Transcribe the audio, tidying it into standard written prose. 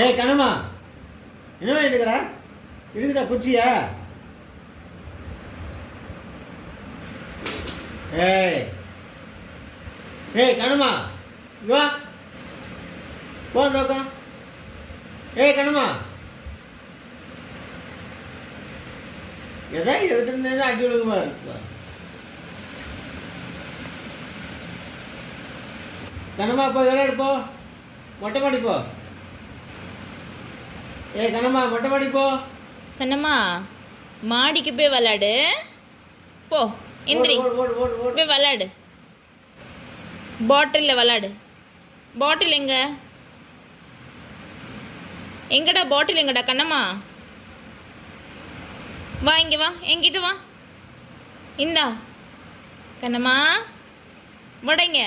ஏய் கண்ணம்மா, என்ன எடுக்கிறா? இருக்குதா குச்சியா? ஏய் ஏய் கண்ணம்மா, வா போ நோக்கம். ஏய் கண்ணம்மா, எதாவது எடுத்துட்டு அடி விழுகுமா இருக்கு. கண்ணம்மா போய் விளையாடு போ, மொட்டை மாடி போ. ஏய் கண்ணம்மா, மொட்டை மாடி போ. கண்ணம்மா, மாடிக்கு போய் விளையாடு போ. இந்திரி போய் விளையாடு. பாட்டிலில் விளையாடு. பாட்டில் எங்க? எங்கடா பாட்டில் எங்கடா? கண்ணம்மா வா, இங்கே வா, எங்கிட்ட வா. இந்தா கண்ணம்மா, வடைங்க.